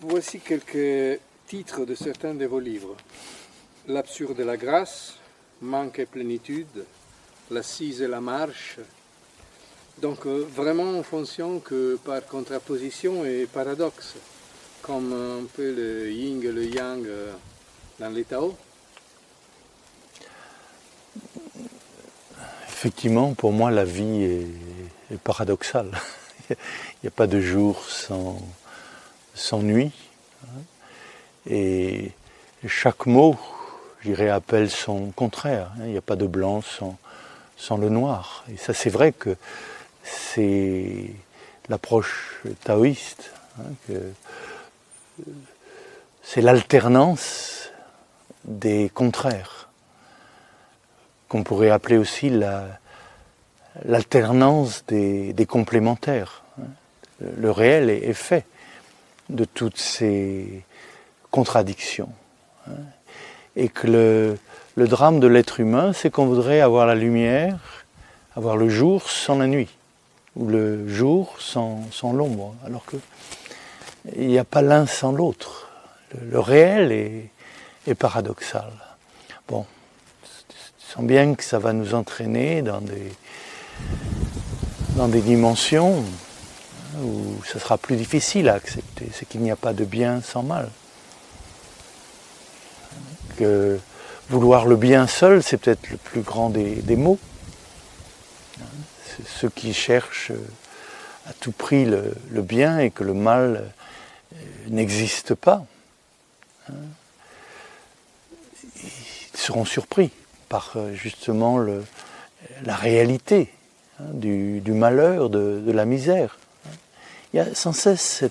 Voici quelques titres de certains de vos livres. L'absurde de la grâce, manque et plénitude, l'assise et la marche. Donc vraiment on fonctionne que par contraposition et paradoxe, comme un peu le yin et le yang dans les Tao. Effectivement, pour moi, la vie est paradoxale. Il n'y a pas de jour sans nuit. Et chaque mot, je dirais, appelle son contraire. Il n'y a pas de blanc sans le noir. Et ça, c'est vrai que c'est l'approche taoïste, que c'est l'alternance des contraires, qu'on pourrait appeler aussi l'alternance des complémentaires. Le réel est fait de toutes ces contradictions. Et que le drame de l'être humain, c'est qu'on voudrait avoir la lumière, avoir le jour sans la nuit, ou le jour sans l'ombre, alors qu'il n'y a pas l'un sans l'autre. Le réel est paradoxal. Bon, je sens bien que ça va nous entraîner dans des dimensions où ça sera plus difficile à accepter, c'est qu'il n'y a pas de bien sans mal. Que vouloir le bien seul, c'est peut-être le plus grand des maux. C'est ceux qui cherchent à tout prix le bien et que le mal n'existe pas. Ils seront surpris par justement la réalité du malheur, de la misère. Il y a sans cesse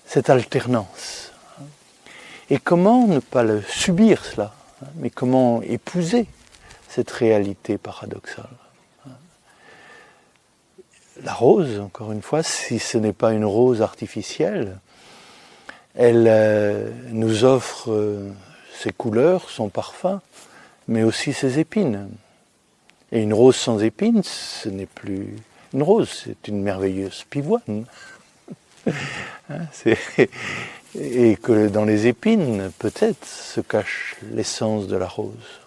cette alternance. Et comment ne pas le subir cela, mais comment épouser cette réalité paradoxale. La rose, encore une fois, si ce n'est pas une rose artificielle, elle nous offre ses couleurs, son parfum, mais aussi ses épines. Et une rose sans épines, ce n'est plus une rose, c'est une merveilleuse pivoine. Et que dans les épines, peut-être, se cache l'essence de la rose.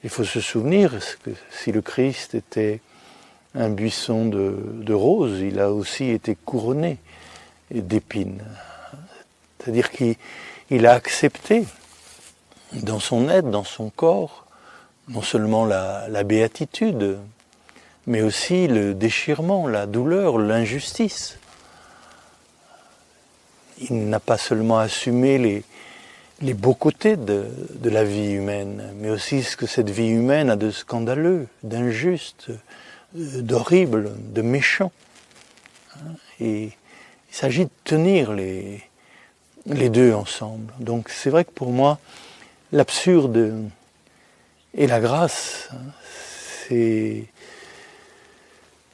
Il faut se souvenir que si le Christ était un buisson de roses, il a aussi été couronné d'épines. C'est-à-dire qu'il a accepté dans son être, dans son corps, non seulement la béatitude, mais aussi le déchirement, la douleur, l'injustice. Il n'a pas seulement assumé les beaux côtés de la vie humaine, mais aussi ce que cette vie humaine a de scandaleux, d'injuste, d'horrible, de méchant. Et il s'agit de tenir les deux ensemble. Donc c'est vrai que pour moi, l'absurde et la grâce, c'est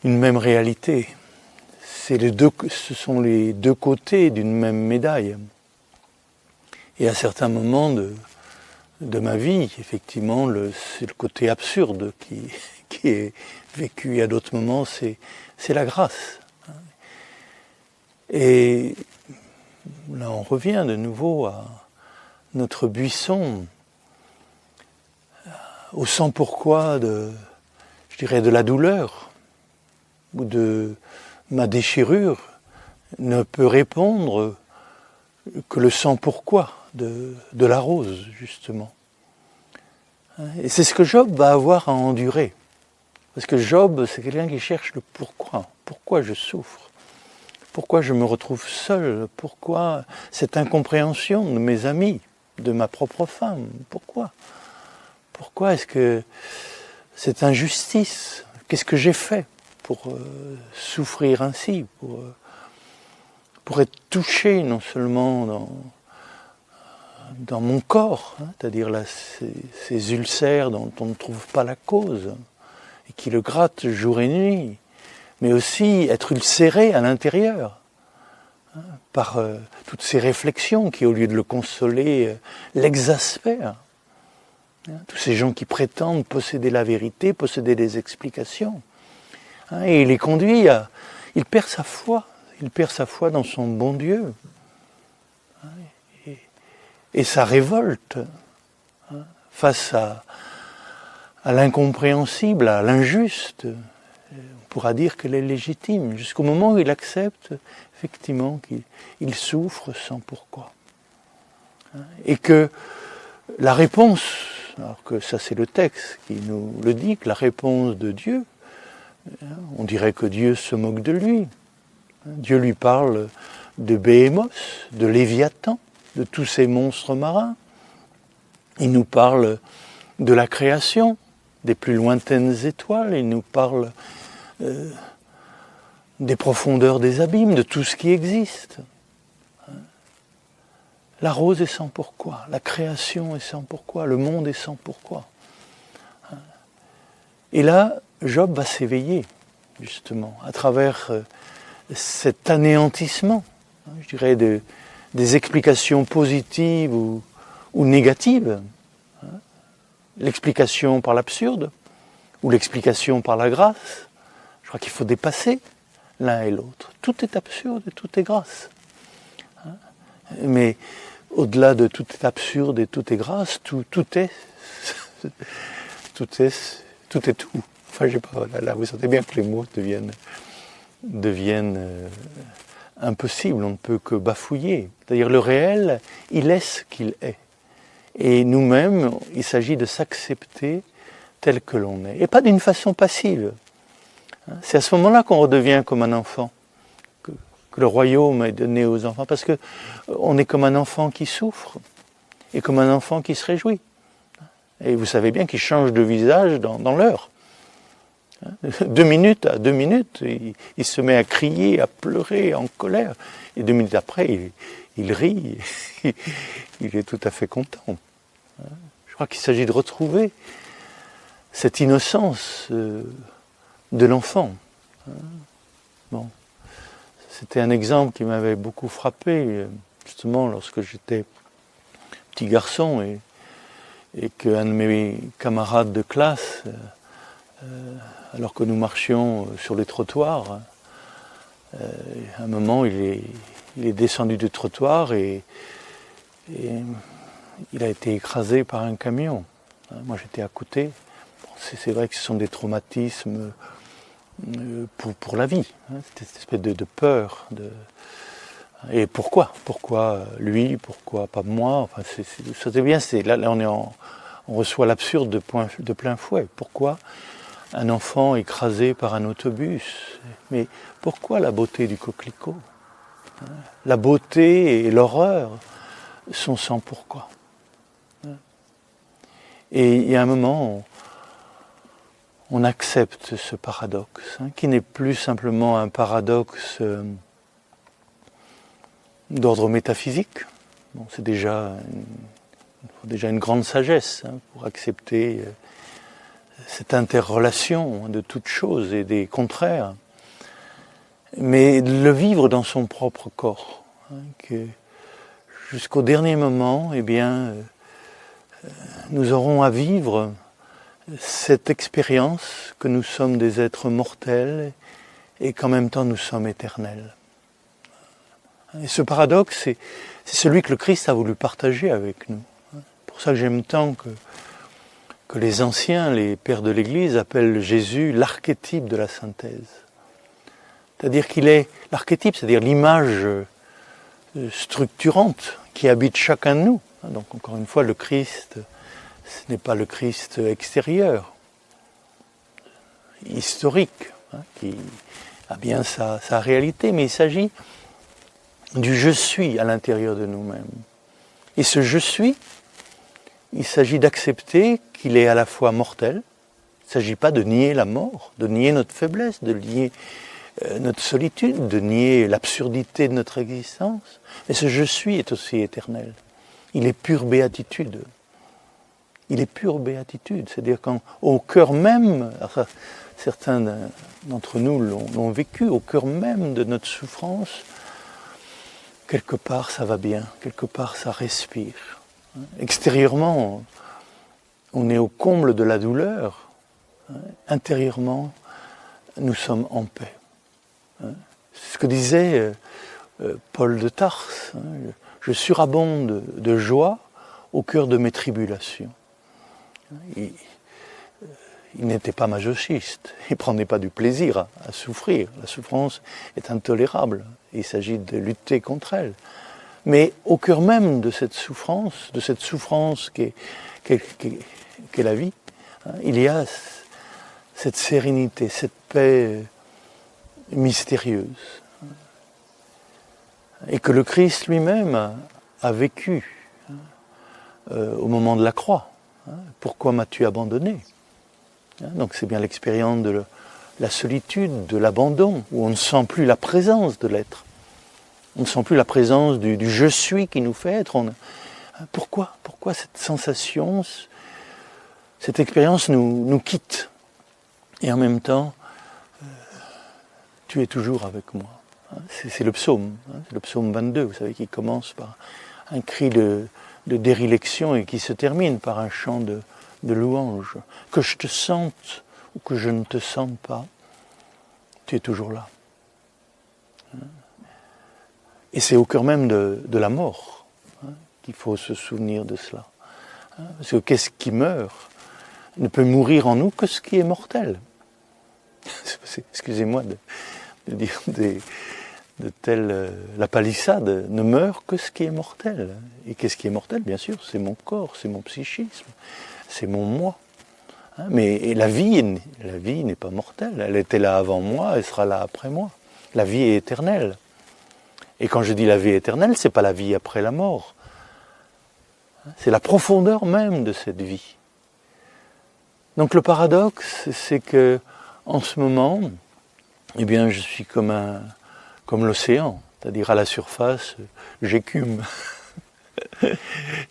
une même réalité. Ce sont les deux côtés d'une même médaille. Et à certains moments de ma vie, effectivement, c'est le côté absurde qui est vécu. Et à d'autres moments, c'est la grâce. Et là, on revient de nouveau à notre buisson, au sans pourquoi de la douleur, ou de ma déchirure, ne peut répondre que le sans pourquoi de la rose, justement. Et c'est ce que Job va avoir à endurer. Parce que Job, c'est quelqu'un qui cherche le pourquoi. Pourquoi je souffre? Pourquoi je me retrouve seul? Pourquoi cette incompréhension de mes amis, de ma propre femme? Pourquoi? Pourquoi est-ce que cette injustice? Qu'est-ce que j'ai fait pour souffrir ainsi, pour être touché non seulement dans mon corps, c'est-à-dire là, ces ulcères dont on ne trouve pas la cause, et qui le grattent jour et nuit, mais aussi être ulcéré à l'intérieur, par toutes ces réflexions qui, au lieu de le consoler, l'exaspèrent. Tous ces gens qui prétendent posséder la vérité, posséder des explications. Et il les conduit il perd sa foi, il perd sa foi dans son bon Dieu. Et sa révolte face à l'incompréhensible, à l'injuste, on pourra dire qu'elle est légitime, jusqu'au moment où il accepte effectivement qu'il souffre sans pourquoi. Et que la réponse, alors que ça c'est le texte qui nous le dit, que la réponse de Dieu, on dirait que Dieu se moque de lui. Dieu lui parle de Béhémos, de Léviathan, de tous ces monstres marins. Il nous parle de la création, des plus lointaines étoiles. Il nous parle des profondeurs des abîmes, de tout ce qui existe. La rose est sans pourquoi, la création est sans pourquoi, le monde est sans pourquoi. Et là, Job va s'éveiller, justement, à travers cet anéantissement, je dirais, des explications positives ou négatives, l'explication par l'absurde ou l'explication par la grâce. Je crois qu'il faut dépasser l'un et l'autre. Tout est absurde et tout est grâce. Mais au-delà de tout est absurde et tout est grâce, tout est tout. Enfin, je sais pas, là, vous sentez bien que les mots deviennent impossibles, on ne peut que bafouiller. C'est-à-dire le réel, il est ce qu'il est. Et nous-mêmes, il s'agit de s'accepter tel que l'on est. Et pas d'une façon passive. C'est à ce moment-là qu'on redevient comme un enfant, que le royaume est donné aux enfants, parce qu'on est comme un enfant qui souffre, et comme un enfant qui se réjouit. Et vous savez bien qu'il change de visage dans l'heure. 2 minutes à 2 minutes, il se met à crier, à pleurer, en colère. Et 2 minutes après, il rit, il est tout à fait content. Je crois qu'il s'agit de retrouver cette innocence de l'enfant. Bon. C'était un exemple qui m'avait beaucoup frappé, justement, lorsque j'étais petit garçon et qu'un de mes camarades de classe, alors que nous marchions sur les trottoirs, à un moment il est descendu du trottoir et il a été écrasé par un camion. Moi j'étais à côté. Bon, c'est vrai que ce sont des traumatismes pour la vie, cette espèce de peur. Et pourquoi lui, pourquoi pas moi? Enfin, c'est bien, là on reçoit l'absurde de plein fouet. Pourquoi un enfant écrasé par un autobus? Mais pourquoi la beauté du coquelicot? La beauté et l'horreur sont sans pourquoi. Et il y a un moment, on accepte ce paradoxe, qui n'est plus simplement un paradoxe d'ordre métaphysique. Bon, c'est déjà une grande sagesse pour accepter cette interrelation de toutes choses et des contraires, mais le vivre dans son propre corps, que jusqu'au dernier moment, eh bien, nous aurons à vivre cette expérience que nous sommes des êtres mortels et qu'en même temps nous sommes éternels. Et ce paradoxe, c'est celui que le Christ a voulu partager avec nous. C'est pour ça que j'aime tant que les anciens, les pères de l'Église, appellent Jésus l'archétype de la synthèse. C'est-à-dire qu'il est l'archétype, c'est-à-dire l'image structurante qui habite chacun de nous. Donc encore une fois, le Christ, ce n'est pas le Christ extérieur, historique, qui a bien sa réalité, mais il s'agit du « je suis » à l'intérieur de nous-mêmes. Et ce « je suis », il s'agit d'accepter qu'il est à la fois mortel. Il ne s'agit pas de nier la mort, de nier notre faiblesse, de nier notre solitude, de nier l'absurdité de notre existence. Mais ce « je suis » est aussi éternel. Il est pure béatitude. Il est pure béatitude. C'est-à-dire qu'au cœur même, enfin, certains d'entre nous l'ont vécu, au cœur même de notre souffrance, quelque part ça va bien, quelque part ça respire. Extérieurement, on est au comble de la douleur. Intérieurement, nous sommes en paix. C'est ce que disait Paul de Tarse, hein, je surabonde de joie au cœur de mes tribulations. Il n'était pas masochiste, il ne prenait pas du plaisir à souffrir. La souffrance est intolérable, il s'agit de lutter contre elle. Mais au cœur même de cette souffrance qu'est la vie, hein, il y a cette sérénité, cette paix mystérieuse. Et que le Christ lui-même a vécu au moment de la croix. Pourquoi m'as-tu abandonné? Donc c'est bien l'expérience de la solitude, de l'abandon, où on ne sent plus la présence de l'être. On ne sent plus la présence du je suis qui nous fait être. Pourquoi cette sensation, cette expérience nous quitte? Et en même temps, tu es toujours avec moi. C'est le psaume, c'est le psaume 22, vous savez, qui commence par un cri de déréliction et qui se termine par un chant de louange. Que je te sente ou que je ne te sente pas, tu es toujours là. Et c'est au cœur même de la mort qu'il faut se souvenir de cela. Parce que qu'est-ce qui meurt ne peut mourir en nous que ce qui est mortel. Excusez-moi de dire de telle la palissade ne meurt que ce qui est mortel. Et qu'est-ce qui est mortel? Bien sûr, c'est mon corps, c'est mon psychisme, c'est mon moi. Mais la vie n'est pas mortelle. Elle était là avant moi, elle sera là après moi. La vie est éternelle. Et quand je dis la vie éternelle, c'est pas la vie après la mort. C'est la profondeur même de cette vie. Donc le paradoxe, c'est que en ce moment, eh bien, je suis comme l'océan, c'est-à-dire à la surface, j'écume.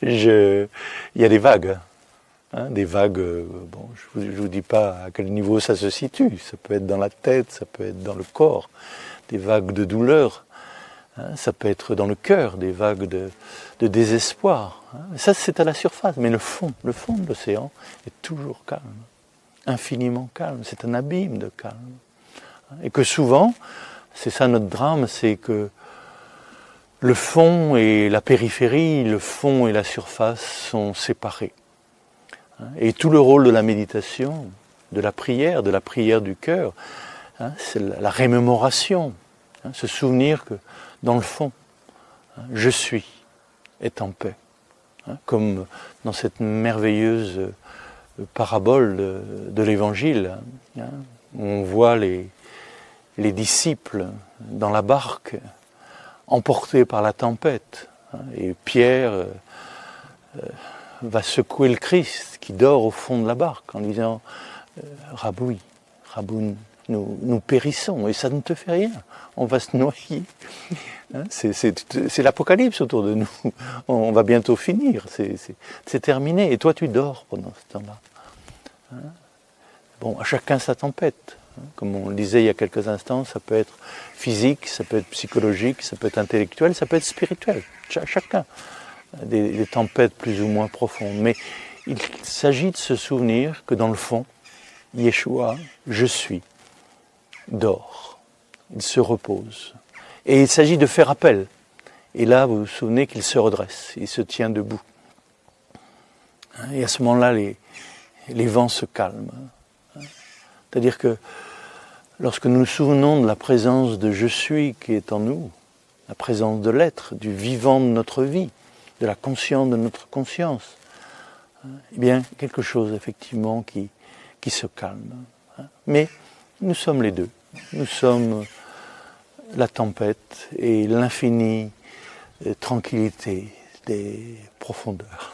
Il y a des vagues. Des vagues, bon, je vous dis pas à quel niveau ça se situe. Ça peut être dans la tête, ça peut être dans le corps. Des vagues de douleur. Ça peut être dans le cœur, des vagues de désespoir. Ça, c'est à la surface. Mais le fond de l'océan est toujours calme. Infiniment calme. C'est un abîme de calme. Et que souvent, c'est ça notre drame, c'est que le fond et la périphérie, le fond et la surface sont séparés. Et tout le rôle de la méditation, de la prière du cœur, c'est la rémémoration, se souvenir que dans le fond, je suis est en paix. Comme dans cette merveilleuse parabole de l'Évangile, où on voit les disciples dans la barque, emportés par la tempête, et Pierre va secouer le Christ qui dort au fond de la barque en disant Raboui, nous périssons et ça ne te fait rien, on va se noyer. C'est l'apocalypse autour de nous, on va bientôt finir, c'est terminé et toi tu dors pendant ce temps-là. Bon, à chacun sa tempête. Comme on le disait il y a quelques instants, ça peut être physique, ça peut être psychologique, ça peut être intellectuel, ça peut être spirituel. Chacun des tempêtes plus ou moins profondes. Mais il s'agit de se souvenir que dans le fond, Yeshua, je suis, dort. Il se repose. Et il s'agit de faire appel. Et là, vous vous souvenez qu'il se redresse, il se tient debout. Et à ce moment-là, les vents se calment. C'est-à-dire que lorsque nous nous souvenons de la présence de je suis qui est en nous, la présence de l'être, du vivant de notre vie, de la conscience de notre conscience, eh bien, quelque chose effectivement qui se calme. Mais nous sommes les deux. Nous sommes la tempête et l'infinie tranquillité des profondeurs.